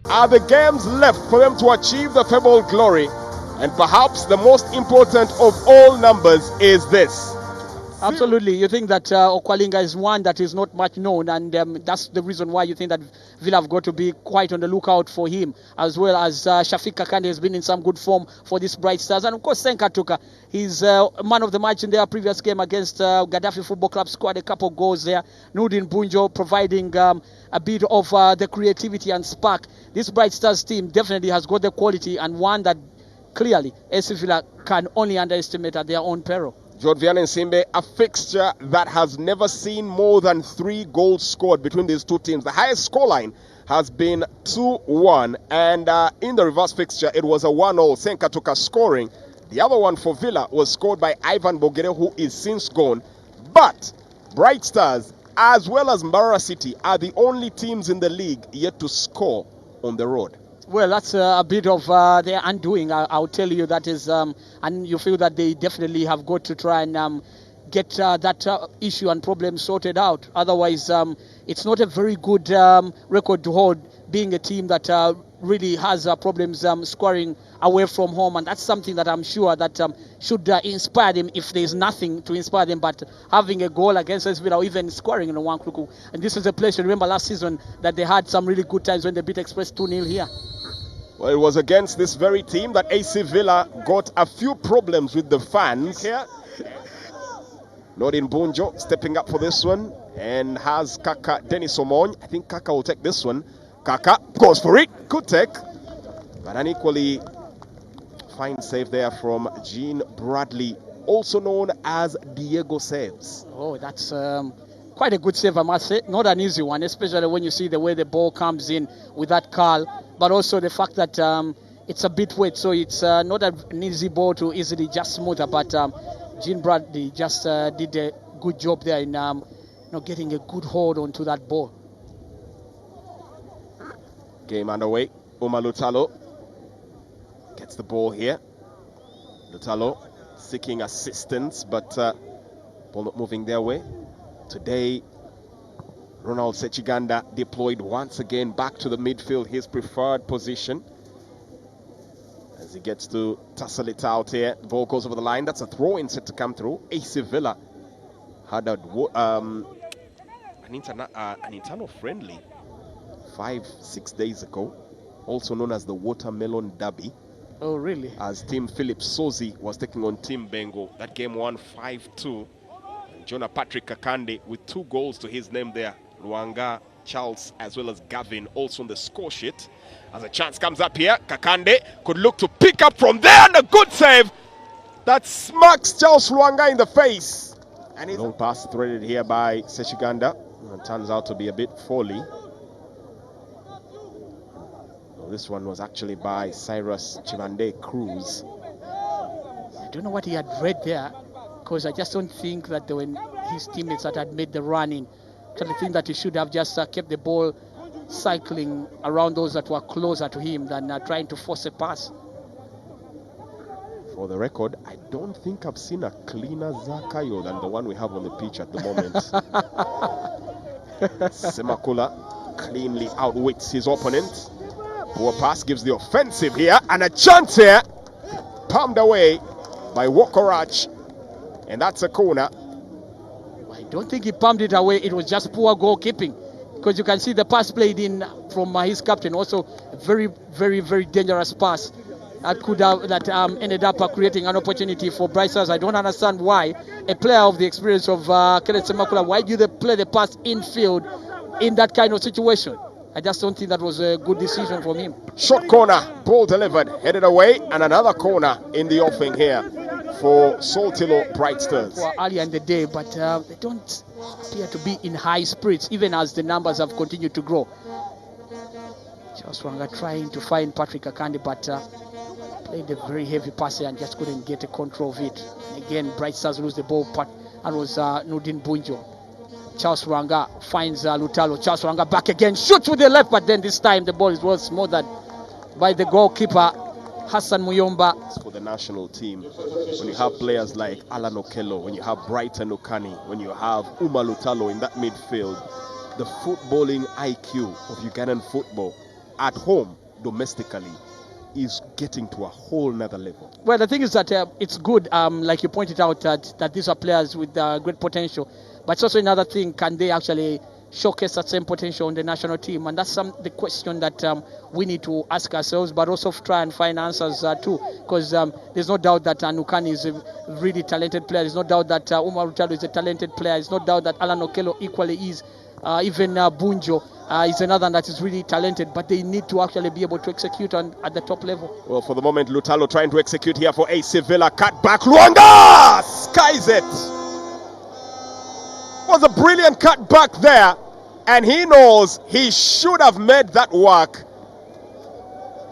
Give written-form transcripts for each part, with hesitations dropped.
Are the games left for them to achieve the fabled glory? And perhaps the most important of all numbers is this. Absolutely. You think that Okwalinga is one that is not much known, and that's the reason why you think that Villa have got to be quite on the lookout for him, as well as Shafiq Kakande has been in some good form for these Bright Stars. And of course, Senka Tuka, he's man of the match in their previous game against Gaddafi Football Club, scored a couple of goals there. Nudin Bunjo providing a bit of the creativity and spark. This Bright Stars team definitely has got the quality, and one that clearly AC Villa can only underestimate at their own peril. Jodvian and Simbe, a fixture that has never seen more than 3 goals scored between these two teams. The highest scoreline has been 2-1, and in the reverse fixture, it was a 1-0. Senka Tuka scoring. The other one for Villa was scored by Ivan Bogere, who is since gone. But Bright Stars, as well as Mbarara City, are the only teams in the league yet to score on the road. Well, that's a bit of their undoing. I'll tell you that is, and you feel that they definitely have got to try and get that issue and problem sorted out. Otherwise, it's not a very good record to hold, being a team that really has problems scoring away from home, and that's something that I'm sure that should inspire them. If there's nothing to inspire them but having a goal against us, or even scoring in a one kuku. And this is a place to remember last season that they had some really good times when they beat Express 2-0 here. Well, it was against this very team that AC Villa got a few problems with the fans here. Nodin Bunjo stepping up for this one, and has Kaka Dennis Omon. I think Kaka will take this one. Kaka goes for it. Good take. But an equally fine save there from Gene Bradley, also known as Diego Saves. Oh, that's quite a good save, I must say. Not an easy one, especially when you see the way the ball comes in with that curl, but also the fact that it's a bit wet, so it's not an easy ball to easily just smother. But Gene Bradley just did a good job there in getting a good hold onto that ball. Game underway. Uma Lutalo gets the ball here. Lutalo seeking assistance, but ball not moving their way. Today, Ronald Sechiganda deployed once again back to the midfield, his preferred position. As he gets to tussle it out here, the ball goes over the line. That's a throw-in set to come through. AC Villa had an internal friendly 5-6 days ago, also known as the Watermelon Derby. Oh, really? As Team Philip Sozi was taking on Team Bengo. That game won 5-2. Jonah Patrick Kakande with 2 goals to his name there. Luanga, Charles, as well as Gavin also on the score sheet. As a chance comes up here, Kakande could look to pick up from there, and a good save that smacks Charles Luanga in the face. And long pass threaded here by Sechiganda, and turns out to be a bit folly. Well, this one was actually by Cyrus Chivande Cruz. I don't know what he had read there, because I just don't think that when his teammates that had made the run in, I think that he should have just kept the ball cycling around those that were closer to him than trying to force a pass. For the record, I don't think I've seen a cleaner Zakayo than the one we have on the pitch at the moment. Semakula cleanly outwits his opponent. Poor pass gives the offensive here, and a chance here, palmed away by Wokorach, and that's a corner. I don't think he palmed it away. It was just poor goalkeeping, because you can see the pass played in from his captain. Also, a very, very, very dangerous pass that could have ended up creating an opportunity for Bright Stars. I don't understand why a player of the experience of Kenneth Semakula, why do they play the pass infield in that kind of situation? I just don't think that was a good decision from him. Short corner, ball delivered, headed away, and another corner in the offing here for Saltillo Bright Stars. Earlier in the day, but they don't appear to be in high spirits, even as the numbers have continued to grow. Charles Wanga trying to find Patrick Akande, but played a very heavy pass and just couldn't get a control of it. And again, Bright Stars lose the ball, and was Nudin Bunjo. Charles Wanga finds Lutalo. Charles Wanga back again, shoots with the left, but then this time the ball was smothered by the goalkeeper, Hassan Muyomba. For the national team, when you have players like Alan Okello, when you have Brighton Okani, when you have Uma Lutalo in that midfield, the footballing IQ of Ugandan football at home, domestically, is getting to a whole nother level. Well, the thing is that it's good, like you pointed out, that these are players with great potential. But it's also another thing, can they actually showcase that same potential on the national team? And that's the question that we need to ask ourselves, but also try and find answers too. Because there's no doubt that Anukani is a really talented player. There's no doubt that Umar Utalo is a talented player. There's no doubt that Alan Okello equally is. Even Bunjo is another that is really talented, but they need to actually be able to execute at the top level. Well, for the moment, Lutalo trying to execute here for AC Villa. Cut back, Luanga skies it. Was a brilliant cut back there, and he knows he should have made that work.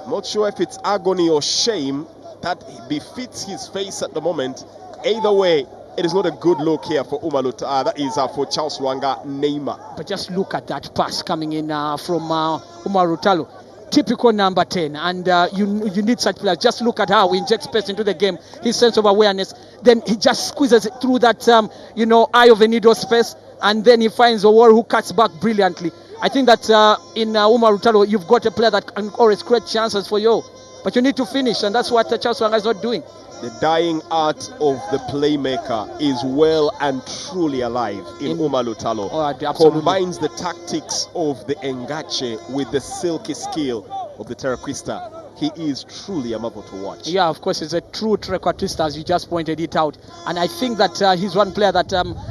I'm not sure if it's agony or shame that befits his face at the moment. Either way, it is not a good look here for Umaluta. That is for Charles Luanga Neymar. But just look at that pass coming in from Umar Utalo. Typical number 10, and you need such players. Just look at how he injects space into the game, his sense of awareness. Then he just squeezes it through that eye of a needle space, and then he finds a wall who cuts back brilliantly. I think that in Umar Utalo, you've got a player that can always create chances for you, but you need to finish, and that's what Charles Luanga is not doing. The dying art of the playmaker is well and truly alive in Umar Lutalo. Combines the tactics of the Engache with the silky skill of the Terraquista. He is truly a marvel to watch. Yeah, of course, he's a true Terraquista, as you just pointed it out. And I think that he's one player that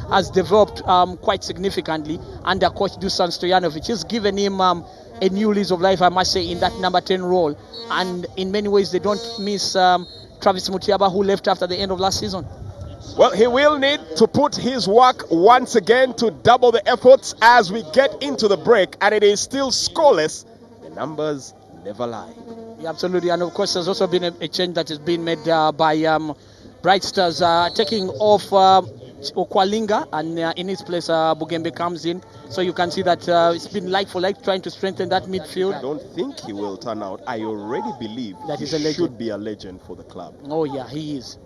has developed quite significantly under coach Dusan Stojanovic. He's given him a new lease of life, I must say, in that number 10 role. And in many ways, they don't miss Travis Mutiaba, who left after the end of last season. Well, he will need to put his work once again to double the efforts as we get into the break, and it is still scoreless. The numbers never lie. Yeah, absolutely. And of course, there's also been a change that has been made by Bright Stars, taking off Okwalinga, and in his place Bugembe comes in. So you can see that it's been like for like trying to strengthen that midfield. I don't think he will turn out. I already believe that he should be a legend for the club. Oh yeah, he is.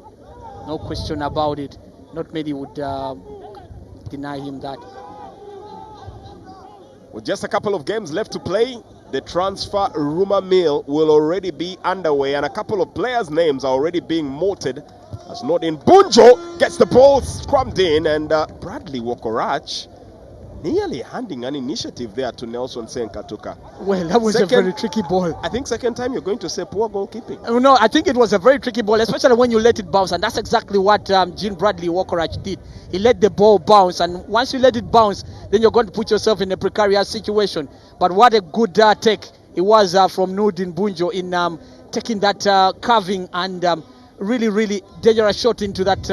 No question about it. Not many would deny him that. With just a couple of games left to play, the transfer rumor mill will already be underway, and a couple of players' names are already being mooted. As not in Bunjo gets the ball scrubbed in, and Bradley Wokorach nearly handing an initiative there to Nelson Senkatuka. Well, that was a very tricky ball. I think second time you're going to say poor goalkeeping. No, I think it was a very tricky ball, especially when you let it bounce, and that's exactly what Jean Bradley Wokorach did. He let the ball bounce, and once you let it bounce, then you're going to put yourself in a precarious situation. But what a good take it was from Nudin Bunjo in taking that carving and really, really dangerous shot into that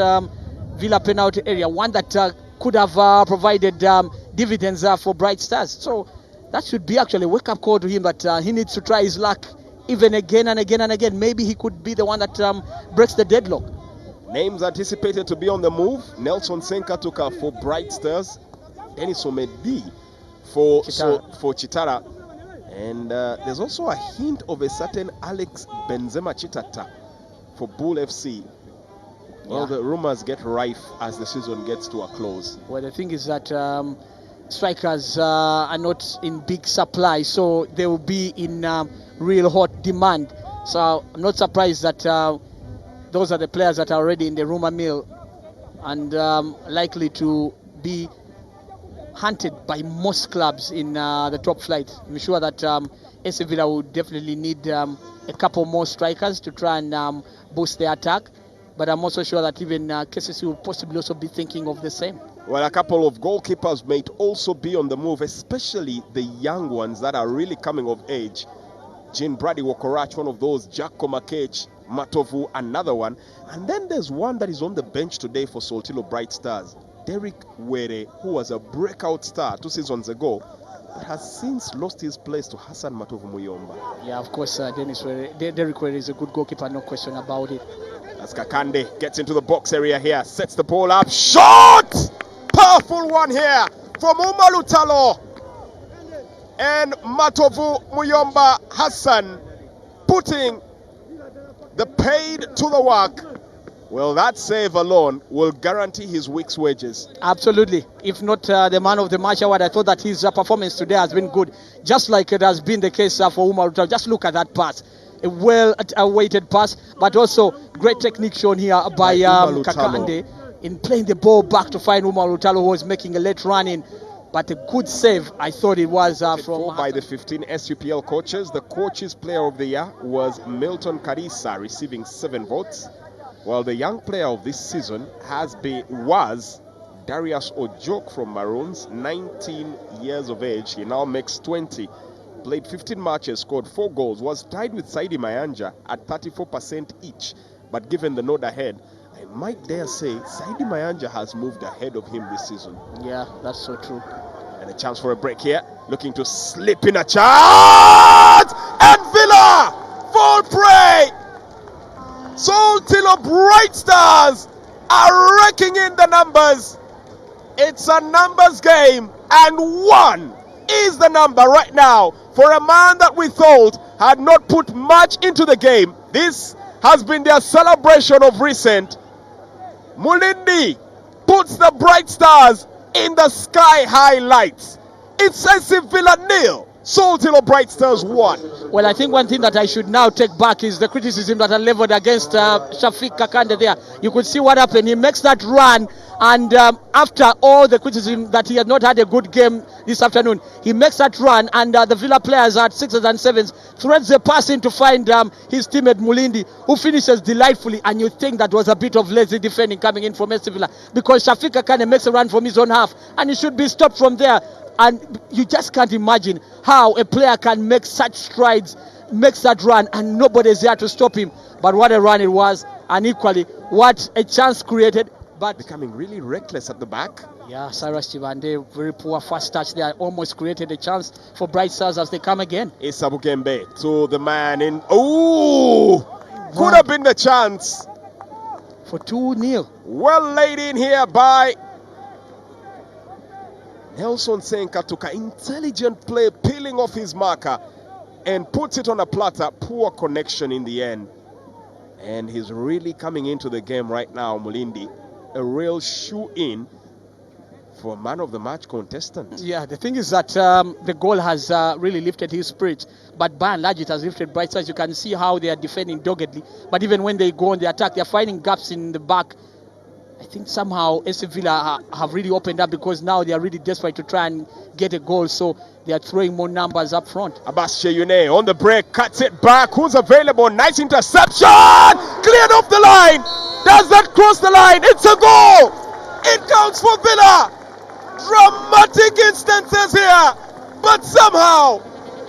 Villa penalty area, one that could have provided dividends for Bright Stars. So that should be actually a wake-up call to him that he needs to try his luck even again and again and again. Maybe he could be the one that breaks the deadlock. Names anticipated to be on the move: Nelson Senkatuka for Bright Stars, Dennis Omedi for Chitara, and there's also a hint of a certain Alex Benzema Chitata for Bull FC. Well, the rumors get rife as the season gets to a close. Well, the thing is that strikers are not in big supply, so they will be in real hot demand. So I'm not surprised that those are the players that are already in the rumor mill and likely to be hunted by most clubs in the top flight. I'm sure that AC Villa will definitely need a couple more strikers to try and boost their attack. But I'm also sure that even KCC will possibly also be thinking of the same. Well, a couple of goalkeepers might also be on the move, especially the young ones that are really coming of age. Jean Bradley Wokorach, one of those. Jacko Makech, Matovu, another one. And then there's one that is on the bench today for Soltilo Bright Stars. Derek Were, who was a breakout star 2 seasons ago, but has since lost his place to Hassan Matovu Muyomba. Yeah, of course, Derek Were is a good goalkeeper, no question about it. As Kakande gets into the box area here, sets the ball up, shot! Powerful one here from Umaru Talo. And Matovu Muyomba Hassan putting the paid to the work. Well, that save alone will guarantee his week's wages. Absolutely. If not the man of the match award, I thought that his performance today has been good, just like it has been the case for Umar Lutalo. Just look at that pass. A well-awaited pass, but also great technique shown here by Kakande in playing the ball back to find Umar Lutalo, who was making a late run in. But a good save, I thought it was from... By the 15 SUPL coaches, the coaches player of the year was Milton Karisa, receiving 7 votes. While the young player of this season was Darius Ojok from Maroons, 19 years of age. He now makes 20. Played 15 matches, scored 4 goals, was tied with Saidi Mayanja at 34% each. But given the nod ahead, I might dare say Saidi Mayanja has moved ahead of him this season. Yeah, that's so true. And a chance for a break here. Looking to slip in a chance! And Villa fall prey! Saltillo Bright Stars are raking in the numbers. It's a numbers game, and 1 is the number right now for a man that we thought had not put much into the game. This has been their celebration of recent. Mulindi puts the Bright Stars in the sky-high lights. It's SC Villa 0, Saltillo Bright Stars 1. Well, I think one thing that I should now take back is the criticism that are leveled against Shafiq Kakande there. You could see what happened. He makes that run, and after all the criticism that he had not had a good game this afternoon, he makes that run, and the Villa players at 6s and 7s threads the pass in to find his teammate Mulindi, who finishes delightfully. And you think that was a bit of lazy defending coming in from SC Villa, because Shafiq Kakande makes a run from his own half, and he should be stopped from there. And you just can't imagine how a player can make such strides, makes that run, and nobody's there to stop him. But what a run it was, and equally, what a chance created. But becoming really reckless at the back. Yeah, Cyrus Chibande, very poor first touch there, almost created a chance for Bright Stars as they come again. Issa Bukembe to the man in... Oh! Could have been the chance. For 2-0. Well laid in here by Nelson Senkatuka. Intelligent play, peeling off his marker and puts it on a platter. Poor connection in the end. And he's really coming into the game right now, Mulindi. A real shoe-in for man of the match contestant. Yeah, the thing is that the goal has really lifted his spirit, but by and large it has lifted Bright Stars. You can see how they are defending doggedly, but even when they go on the attack, they're finding gaps in the back. I think somehow SC Villa have really opened up, because now they are really desperate to try and get a goal, so they are throwing more numbers up front. Abbas Cheyune on the break, cuts it back. Who's available? Nice interception! Cleared off the line! Does that cross the line? It's a goal! It counts for Villa! Dramatic instances here, but somehow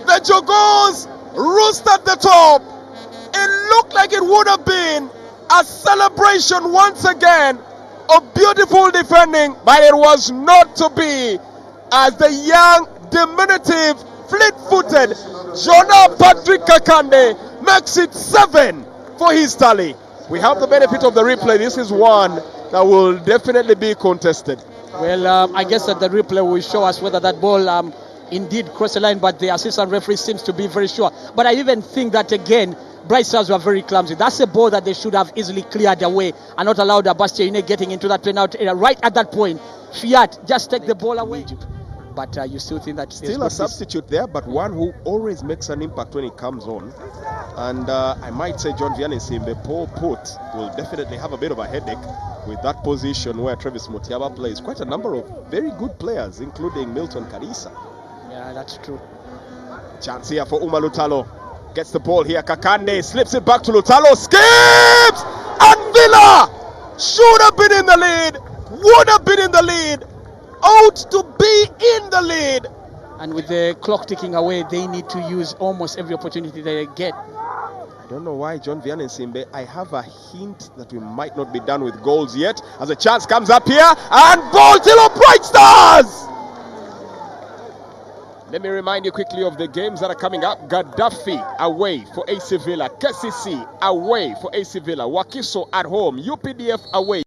the Jogoos roost at the top. It looked like it would have been a celebration once again of beautiful defending, but it was not to be, as the young, diminutive, fleet-footed Jonah Patrick Kakande makes it 7 for his tally. We have the benefit of the replay. This is one that will definitely be contested. Well, I guess that the replay will show us whether that ball indeed crossed the line, but the assistant referee seems to be very sure. But I even think that, again, Bright Stars were very clumsy. That's a ball that they should have easily cleared away and not allowed Abbas Cheyune getting into that penalty area. Right at that point, Fiat, just take the ball away. But you still think that... Still a substitute there, but one who always makes an impact when it comes on. And I might say John Vianney, the Paul Put will definitely have a bit of a headache with that position where Travis Mutiaba plays. Quite a number of very good players, including Milton Karisa. Yeah, that's true. Chance here for Umar Lutalo. Gets the ball here. Kakande slips it back to Lutalo. Skips! And Villa should have been in the lead. Would have been in the lead. Out to be in the lead. And with the clock ticking away, they need to use almost every opportunity they get. I don't know why, John Vianney Simbe. I have a hint that we might not be done with goals yet, as a chance comes up here, and Saltillo Bright Stars! Let me remind you quickly of the games that are coming up. Gaddafi away for AC Villa. KCC away for AC Villa. Wakiso at home. UPDF away.